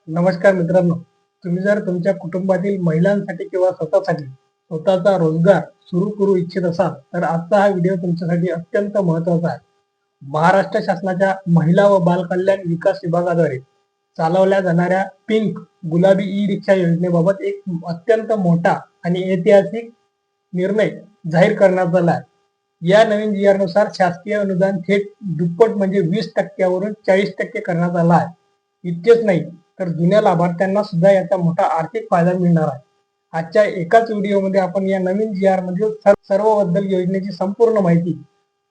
नमस्कार मित्रांनो, तुम्ही जर तुमच्या कुटुंबातील महिलांसाठी किंवा स्वतःसाठी स्वतःचा रोजगार सुरू करू इच्छित असाल तर आजचा हा व्हिडिओ तुमच्यासाठी अत्यंत महत्त्वाचा आहे. महाराष्ट्र शासनाच्या महिला व बाल कल्याण विकास विभागाद्वारे चालवल्या जाणाऱ्या पिंक गुलाबी ई रिक्षा योजनेबाबत एक अत्यंत मोठा आणि ऐतिहासिक निर्णय जाहीर करण्यात आला आहे. या नवीन जी आर नुसार शासकीय अनुदान थेट दुप्पट म्हणजे 20% 40% करण्यात आला आहे. इतकेच नाही तर जुन्या लाभार्थ्यांना सुद्धा याचा मोठा आर्थिक फायदा मिळणार आहे. आजच्या एकाच व्हिडिओमध्ये आपण या नवीन जी आर मधील सर्व बद्दल योजनेची संपूर्ण माहिती,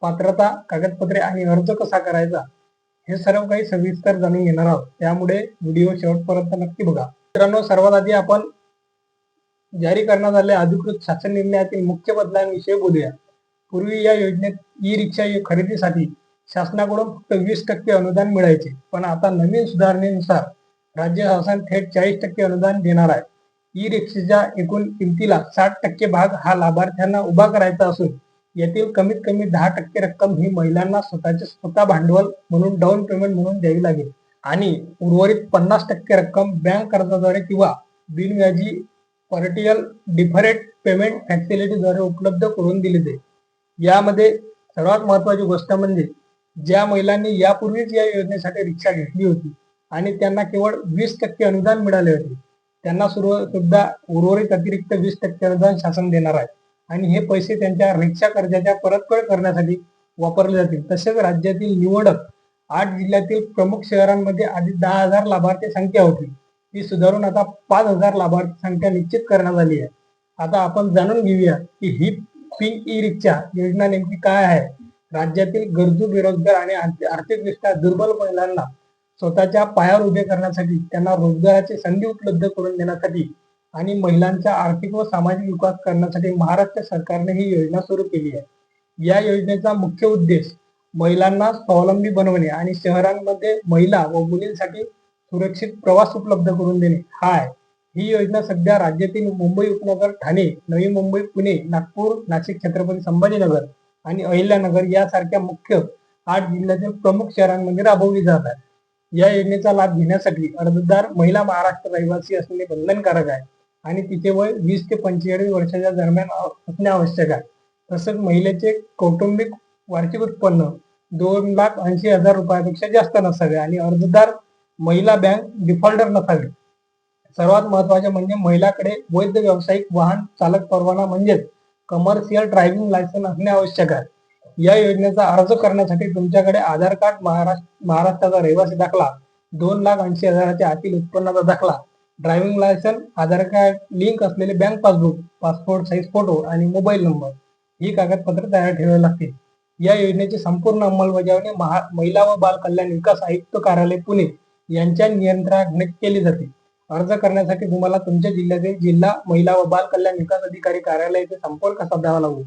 पात्रता, कागदपत्रे आणि अर्ज कसा करायचा हे सर्व काही सविस्तर जाणून घेणार आहोत. त्यामुळे व्हिडिओ शेवटपर्यंत नक्की बघा. मित्रांनो, सर्वात आधी आपण जारी करण्यात आलेल्या अधिकृत शासन निर्णयातील मुख्य बदलांविषयी बोलूया. पूर्वी या योजनेत ई रिक्षा खरेदीसाठी शासनाकडून फक्त 20% अनुदान मिळायचे, पण आता नवीन सुधारणेनुसार राज्य शासन थेट 40% अनुदान देणार आहे. ई रिक्षेच्या एकूण किमतीला 60% भाग हा लाभार्थ्यांना उभा करायचा असून यातील कमीत कमी 10% रक्कम ही महिलांना स्वतः भांडवल म्हणून डाऊन पेमेंट म्हणून द्यावी लागेल आणि उर्वरित 50% रक्कम बँक कर्जाद्वारे किंवा बिनव्याजी पार्टियल डिफरेट पेमेंट फॅसिलिटीद्वारे उपलब्ध करून दिली जाईल. यामध्ये सर्वात महत्वाची गोष्ट म्हणजे ज्या महिलांनी यापूर्वीच या योजनेसाठी रिक्षा घेतली होती आणि त्यांना केवळ 20% अनुदान मिळाले होते, त्यांना सुद्धा उर्वरित अतिरिक्त 20% अनुदान शासन देणार आहे आणि हे पैसे त्यांच्या रिक्षा कर्जाच्या परतफेड करण्यासाठी वापरले जातील. तसेच राज्यातील निवडक 8 जिल्ह्यातील प्रमुख शहरांमध्ये आधी 10,000 लाभार्थी संख्या होती, ती सुधारून आता 5,000 लाभार्थी संख्या निश्चित करण्यात आली आहे. आता आपण जाणून घेऊया की ही पिंक ई रिक्षा योजना नेमकी काय आहे. राज्यातील गरजू, बेरोजगार आणि आर्थिकदृष्ट्या दुर्बल महिलांना स्वतःच्या पायावर उभे करण्यासाठी, त्यांना रोजगाराची संधी उपलब्ध करून देण्यासाठी आणि महिलांचा आर्थिक व सामाजिक विकास करण्यासाठी महाराष्ट्र सरकारने ही योजना सुरू केली आहे. या योजनेचा मुख्य उद्देश महिलांना स्वावलंबी बनवणे आणि शहरांमध्ये महिला व मुलींसाठी सुरक्षित प्रवास उपलब्ध करून देणे हा आहे. ही योजना सध्या राज्यातील मुंबई उपनगर, ठाणे, नवी मुंबई, पुणे, नागपूर, नाशिक, छत्रपती संभाजीनगर आणि अहिल्यानगर यासारख्या मुख्य 8 जिल्ह्यातील प्रमुख शहरांमध्ये राबवली जात आहे. या योजनेचा लाभ घेण्यासाठी अर्जदार महिला महाराष्ट्र रहिवासी असणे बंधनकारक आहे आणि तिचे वय 20 ते 45 वर्षाच्या दरम्यान असणे आवश्यक आहे. तसेच महिलेचे कौटुंबिक वार्षिक उत्पन्न 2,80,000 रुपयापेक्षा जास्त नसावे आणि अर्जदार महिला बँक डिफॉल्टर नसावी. सर्वात महत्वाचे म्हणजे महिलाकडे वैध व्यावसायिक वाहन चालक परवाना म्हणजेच कमर्शियल ड्रायव्हिंग लायसन्स असणे आवश्यक आहे. या योजनेचा अर्ज करण्यासाठी तुमच्याकडे आधार कार्ड, महाराष्ट्राचा रहिवासी दाखला, 2,80,000च्या आतील उत्पन्नाचा दाखला, ड्रायव्हिंग लायसन्स, आधार कार्ड लिंक असलेले bank passbook, passport size photo आणि मोबाईल नंबर ही कागदपत्रे तयार ठेवावी लागतील. या योजनेची संपूर्ण अंमलबजावणी महिला व बाल कल्याण विकास आयुक्त कार्यालय पुणे यांच्या नियंत्रणाखाली केली जाते. अर्ज करण्यासाठी तुम्हाला तुमच्या जिल्ह्यातील जिल्हा महिला व बाल कल्याण विकास अधिकारी कार्यालयाचे संपर्क साधावा लागतो.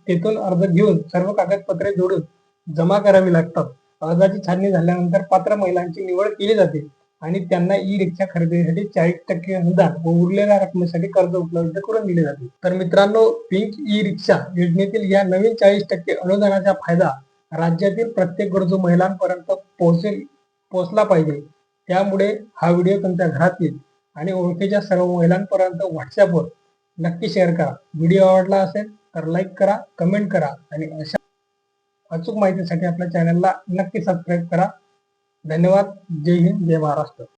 तेथून अर्ज घेऊन सर्व कागदपत्रे जोडून जमा करावी लागतात. अर्जाची छाननी झाल्यानंतर पात्र महिलांची निवड केली जाते आणि त्यांना ई रिक्षा खरेदीसाठी 40% अनुदान व उरलेल्या रकमेसाठी कर्ज उपलब्ध करून दिले जाते. तर मित्रांनो, पिंक ई रिक्षा योजनेतील या नवीन 40% अनुदानाचा फायदा राज्यातील प्रत्येक गरजू महिलांपर्यंत पोहोचला पाहिजे. त्यामुळे हा व्हिडिओ तुमच्या घरातील आणि ओळखीच्या सर्व महिलांपर्यंत व्हॉट्सअपवर नक्की शेअर करा. व्हिडिओ आवडला असेल तर लाईक करा, कमेंट करा आणि अशा अचूक माहितीसाठी आपल्या चॅनलला नक्की सबस्क्राईब करा. धन्यवाद. जय हिंद, जय महाराष्ट्र.